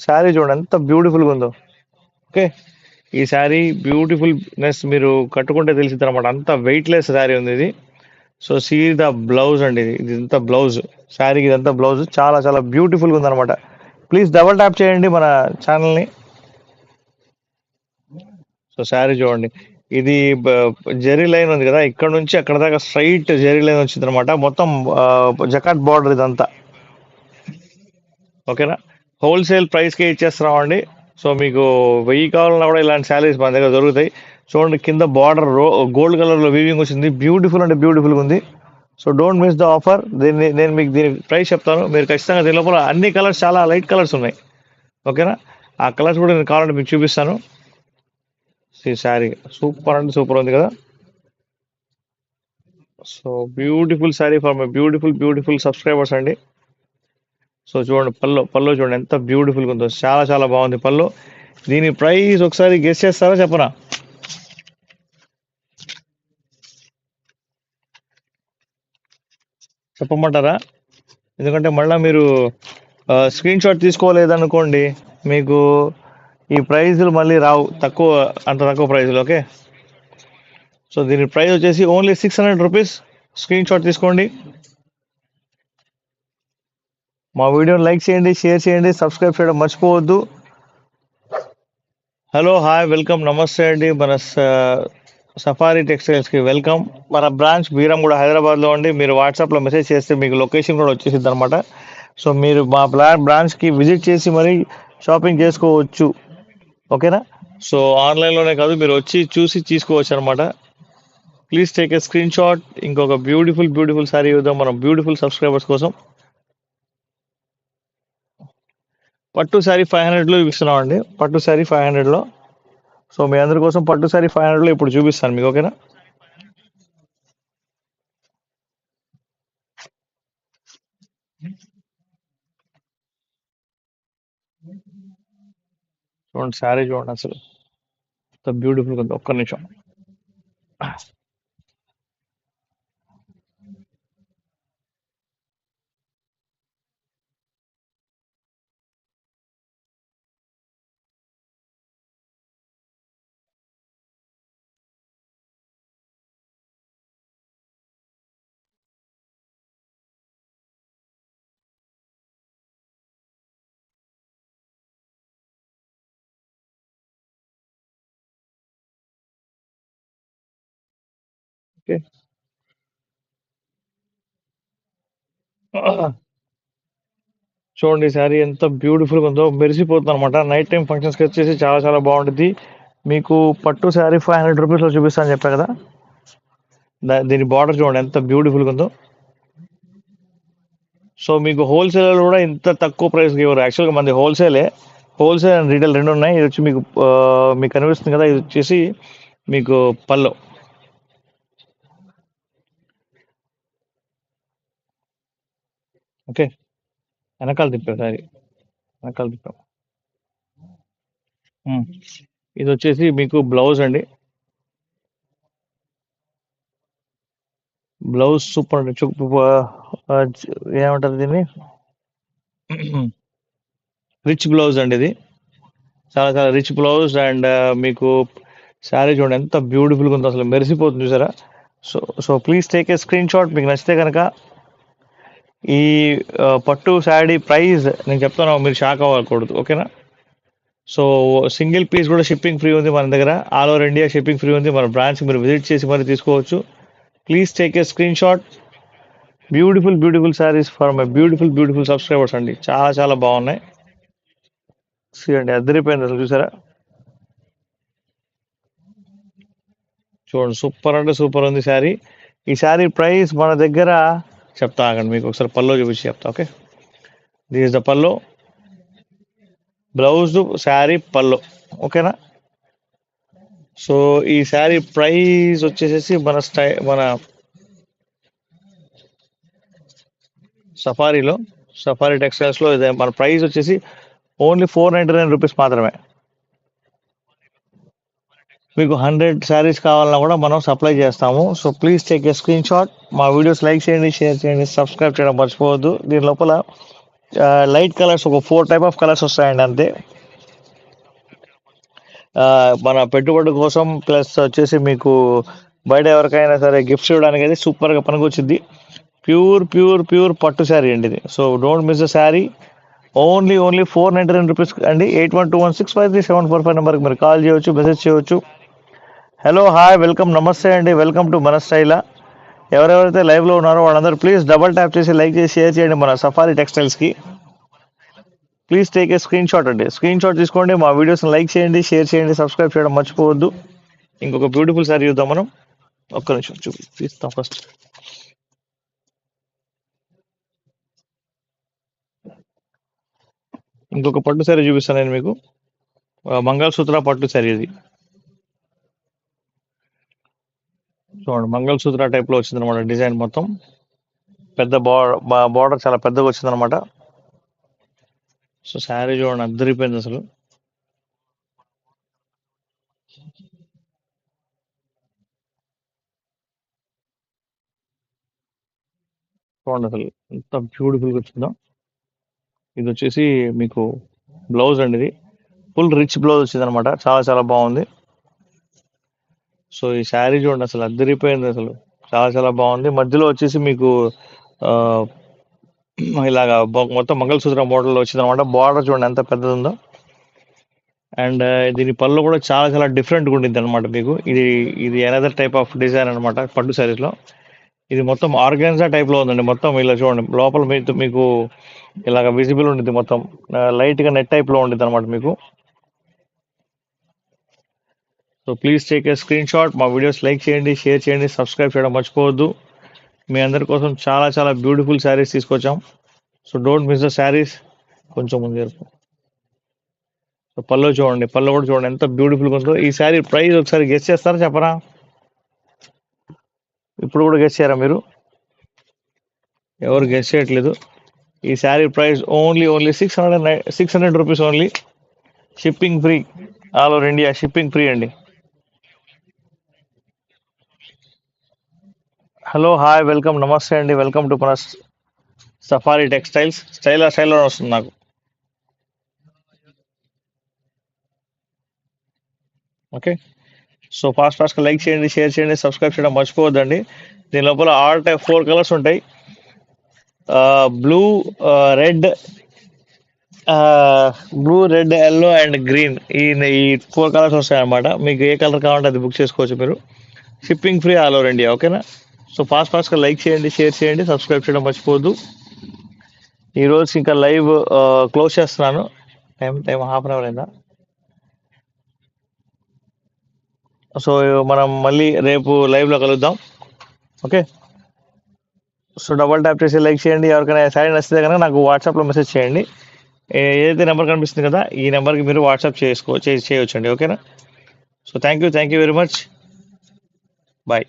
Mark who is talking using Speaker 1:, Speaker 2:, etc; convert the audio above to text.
Speaker 1: శారీ చూడండి ఎంత బ్యూటిఫుల్గా ఉందో. ఓకే, ఈ శారీ బ్యూటిఫుల్నెస్ మీరు కట్టుకుంటే తెలిసింది అనమాట. అంత వెయిట్లెస్ శారీ ఉంది ఇది. సో సీ ద బ్లౌజ్ అండి, ఇది ఇదంతా బ్లౌజ్. శారీకి ఇదంతా బ్లౌజ్ చాలా చాలా బ్యూటిఫుల్గా ఉందన్నమాట. ప్లీజ్ డబల్ ట్యాప్ చేయండి మన ఛానల్ని. సో శారీ చూడండి, ఇది జెరీ లైన్ ఉంది కదా, ఇక్కడ నుంచి అక్కడ దాకా స్ట్రైట్ జెరీ లైన్ వచ్చింది అనమాట. మొత్తం జకాట్ బార్డర్ ఇదంతా. ఓకేనా, హోల్సేల్ ప్రైస్కే ఇచ్చేస్తున్నామండి. సో మీకు 1000 కావాలన్నా కూడా ఇలాంటి శారీస్ మన దగ్గర దొరుకుతాయి. చూడండి, కింద బార్డర్ గోల్డ్ కలర్లో వీవింగ్ వచ్చింది, బ్యూటిఫుల్ అంటే బ్యూటిఫుల్గా ఉంది. So don't miss the offer. నేను మీకు దీని ప్రైస్ చెప్తాను, మీరు ఖచ్చితంగా దీని లోపల అన్ని కలర్స్, చాలా లైట్ కలర్స్ ఉన్నాయి. ఓకేనా, ఆ కలర్స్ కూడా నేను కావాలంటే మీకు చూపిస్తాను. ఈ శారీ సూపర్ అంటే సూపర్ ఉంది కదా. So beautiful sari for my beautiful beautiful subscribers అండి. సో చూడండి, పళ్ళు చూడండి ఎంత బ్యూటిఫుల్గా ఉందో, చాలా చాలా బాగుంది పళ్ళు. దీని ప్రైస్ ఒకసారి గెస్ చేస్తారా, చెప్పనా? చెప్పమంటారా? ఎందుకంటే మళ్ళీ మీరు స్క్రీన్ షాట్ తీసుకోలేదనుకోండి, మీకు ఈ ప్రైజులు మళ్ళీ రావు, అంత తక్కువ ప్రైజులు. ఓకే, సో దీని ప్రైస్ వచ్చేసి ఓన్లీ 600 రూపీస్. స్క్రీన్ షాట్ తీసుకోండి. మా వీడియోని లైక్ చేయండి, షేర్ చేయండి, సబ్స్క్రైబ్ చేయడం మర్చిపోవద్దు. హలో, హాయ్, వెల్కమ్, నమస్తే అండి. మన సఫారీ టెక్స్టైల్స్కి వెల్కమ్. మన బ్రాంచ్ బీరంగూడ హైదరాబాద్లో ఉండి, మీరు వాట్సాప్లో మెసేజ్ చేస్తే మీకు లొకేషన్ కూడా వచ్చేసిద్ది అనమాట. సో మీరు మా బ్రాంచ్కి విజిట్ చేసి మరీ షాపింగ్ చేసుకోవచ్చు. ఓకేనా, సో ఆన్లైన్లోనే కాదు, మీరు వచ్చి చూసి తీసుకోవచ్చు అనమాట. Please take a screen shot. ఇంకొక బ్యూటిఫుల్ బ్యూటిఫుల్ శారీ ఇద్దాం మనం బ్యూటిఫుల్ సబ్స్క్రైబర్స్ కోసం. పట్టు శారీ 500లో ఇస్తున్నాం అండి, పట్టు శారీ 500లో. సో మీ అందరి కోసం పట్టు శారీ 500లో ఇప్పుడు చూపిస్తాను మీకు. ఓకేనా, చూడండి శారీ చూడండి, అసలు ఎంత బ్యూటిఫుల్గా ఉంది. ఒక్క నిమిషం. ఓకే, చూడండి శారీ ఎంత బ్యూటిఫుల్గా ఉందో, మెరిసిపోతుంది అనమాట. నైట్ టైం ఫంక్షన్స్కి వచ్చేసి చాలా చాలా బాగుంటుంది. మీకు పట్టు శారీ 500 రూపీస్లో చూపిస్తాను చెప్పా కదా. దీని బార్డర్ చూడండి ఎంత బ్యూటిఫుల్గా ఉందో. సో మీకు హోల్సేల్ కూడా ఇంత తక్కువ ప్రైస్కి ఇవ్వరు. యాక్చువల్గా మనది హోల్సేల్ అండ్ రీటైల్ రెండు ఉన్నాయి. ఇది వచ్చి మీకు కనిపిస్తుంది కదా, ఇది వచ్చేసి మీకు పళ్ళు. ఓకే, వెనకాల తిప్పాం సారీ, వెనకాల తిప్పాం. ఇది వచ్చేసి మీకు బ్లౌజ్ అండి. బ్లౌజ్ సూపర్ అండి. ఏమంటారు దీన్ని, రిచ్ బ్లౌజ్ అండి ఇది, చాలా చాలా రిచ్ బ్లౌజ్. అండ్ మీకు శారీ చూడండి ఎంత బ్యూటిఫుల్గా ఉందో, అసలు మెరిసిపోతుంది చూసారా. So so please take a screen shot. మీకు నచ్చితే కనుక ఈ పట్టు శారీ ప్రైస్ నేను చెప్తాను, మీరు షాక్ అవ్వకూడదు. ఓకేనా, సో సింగిల్ పీస్ కూడా షిప్పింగ్ ఫ్రీ ఉంది మన దగ్గర. All over India shipping free ఉంది. మన బ్రాంచ్ మీరు విజిట్ చేసి మరి తీసుకోవచ్చు. Please take a screen shot. Beautiful beautiful saris for my beautiful beautiful subscribers అండి, చాలా చాలా బాగున్నాయి. చూడండి, అద్దరిపోయింది అసలు చూసారా. చూడండి, సూపర్ అంటే సూపర్ ఉంది శారీ. ఈ శారీ ప్రైస్ మన దగ్గర చెప్తా ఆగండి, మీకు ఒకసారి పల్లో చూపించి చెప్తా. Okay, this is the pallu, blouse, sari, pallu. ఓకేనా, సో ఈ శారీ ప్రైస్ వచ్చేసేసి మన సఫారీ టెక్స్టైల్స్లో ఇదే మన ప్రైస్ వచ్చేసి ఓన్లీ 499 రూపీస్ మాత్రమే. మీకు 100 శారీస్ కావాలన్నా కూడా మనం సప్లై చేస్తాము. So please take a screen shot. మా వీడియోస్ లైక్ చేయండి, షేర్ చేయండి, సబ్స్క్రైబ్ చేయడం మర్చిపోవద్దు. దీని లోపల లైట్ కలర్స్ ఒక 4 టైప్ ఆఫ్ కలర్స్ వస్తాయండి అంతే. మన పెట్టుబడి కోసం ప్లస్ వచ్చేసి మీకు బయట ఎవరికైనా సరే గిఫ్ట్స్ ఇవ్వడానికి అయితే సూపర్గా పనికొచ్చింది. ప్యూర్ ప్యూర్ ప్యూర్ పట్టు శారీ అండి ఇది. So don't miss the sari. Only 499 rupees అండి. 8121653745 నెంబర్కి మీరు కాల్ చేయవచ్చు, మెసేజ్ చేయవచ్చు. హలో, హాయ్, వెల్కమ్, నమస్తే అండి. వెల్కమ్ టు మన స్టైలా. ఎవరెవరైతే లైవ్లో ఉన్నారో వాళ్ళందరూ ప్లీజ్ డబల్ ట్యాప్ చేసి లైక్ చేసి షేర్ చేయండి మన సఫారీ టెక్స్టైల్స్కి. Please take a screenshot అండి. స్క్రీన్ షాట్ తీసుకోండి, మా వీడియోస్ని లైక్ చేయండి, షేర్ చేయండి, సబ్స్క్రైబ్ చేయడం మర్చిపోవద్దు. ఇంకొక బ్యూటిఫుల్ శారీ చూద్దాం మనం. ఒక్క నిమిషం తీస్తాం ఫస్ట్. ఇంకొక పట్టు శారీ చూపిస్తాను నేను మీకు. మంగళసూత్ర పట్టు శారీ ఇది. చూడండి, మంగళసూత్ర టైప్లో వచ్చింది అనమాట డిజైన్ మొత్తం. పెద్ద బార్డర్ చాలా పెద్దగా వచ్చింది అనమాట. సో శారీ చూడండి, అద్దరిపోయింది అసలు. చూడండి అసలు ఎంత బ్యూటిఫుల్గా వచ్చిందో. ఇది వచ్చేసి మీకు బ్లౌజ్ అండి. ఇది ఫుల్ రిచ్ బ్లౌజ్ వచ్చింది అనమాట. చాలా చాలా బాగుంది. సో ఈ శారీ చూడండి అసలు అద్దరిపోయింది అసలు. చాలా చాలా బాగుంది. మధ్యలో వచ్చేసి మీకు ఆ, ఇలాగా మొత్తం మంగళసూత్ర మోడల్లో వచ్చింది అనమాట. బార్డర్ చూడండి ఎంత పెద్దది ఉందో. అండ్ దీని పళ్ళు కూడా చాలా చాలా డిఫరెంట్గా ఉండింది అనమాట మీకు. ఇది ఇది అనదర్ టైప్ ఆఫ్ డిజైన్ అనమాట పట్టు శారీస్లో. ఇది మొత్తం ఆర్గాన్జా టైప్లో ఉందండి. మొత్తం ఇలా చూడండి, లోపల మీకు ఇలాగ విజిబుల్ ఉండిద్ది మొత్తం. లైట్గా నెట్ టైప్లో ఉండిద్ది అనమాట మీకు. So please take a screen shot, మా వీడియోస్ లైక్ చేయండి, షేర్ చేయండి, సబ్స్క్రైబ్ చేయడం మర్చిపోవద్దు. మీ అందరి కోసం చాలా చాలా బ్యూటిఫుల్ శారీస్ తీసుకొచ్చాం. So don't miss the saris. కొంచెం ముందు సో పళ్ళు చూడండి, పళ్ళు కూడా చూడండి ఎంత బ్యూటిఫుల్గా ఉందో. ఈ శారీ ప్రైస్ ఒకసారి గెస్ చేస్తారా చెప్పరా? ఇప్పుడు కూడా గెస్ చేయరా మీరు? ఎవరు గెస్ చేయట్లేదు. ఈ sari price only 600 rupees only. Shipping free, all over India shipping free అండి. హలో, హాయ్, వెల్కమ్, నమస్తే అండి. వెల్కమ్ టు మన సఫారీ టెక్స్టైల్స్. స్టైల్లో వస్తుంది నాకు. ఓకే, సో ఫాస్ట్గా లైక్ చేయండి, షేర్ చేయండి, సబ్స్క్రైబ్ చేయడం మర్చిపోవద్దండి. దీని లోపల ఆల్ టైప్ 4 కలర్స్ ఉంటాయి. Blue, red, yellow and green. ఈ 4 కలర్స్ వస్తాయి అన్నమాట. మీకు ఏ కలర్ కావాలంటే అది బుక్ చేసుకోవచ్చు మీరు. Shipping free all over India. ఓకేనా? సో ఫాస్ట్గా లైక్ చేయండి, షేర్ చేయండి, సబ్స్క్రైబ్ చేయడం మర్చిపోవద్దు. ఈరోజు ఇంకా లైవ్ క్లోజ్ చేస్తున్నాను. టైం హాఫ్ అన్ అవర్ అయిందా? సో మనం మళ్ళీ రేపు లైవ్లో కలుద్దాం. ఓకే, సో డబల్ ట్యాప్ చేసి లైక్ చేయండి. ఎవరికైనా శారీ నచ్చితే కనుక నాకు వాట్సాప్లో మెసేజ్ చేయండి. ఏదైతే నెంబర్ కనిపిస్తుంది కదా, ఈ నెంబర్కి మీరు వాట్సాప్ చేయొచ్చండి. ఓకేనా? So thank you very much. Bye.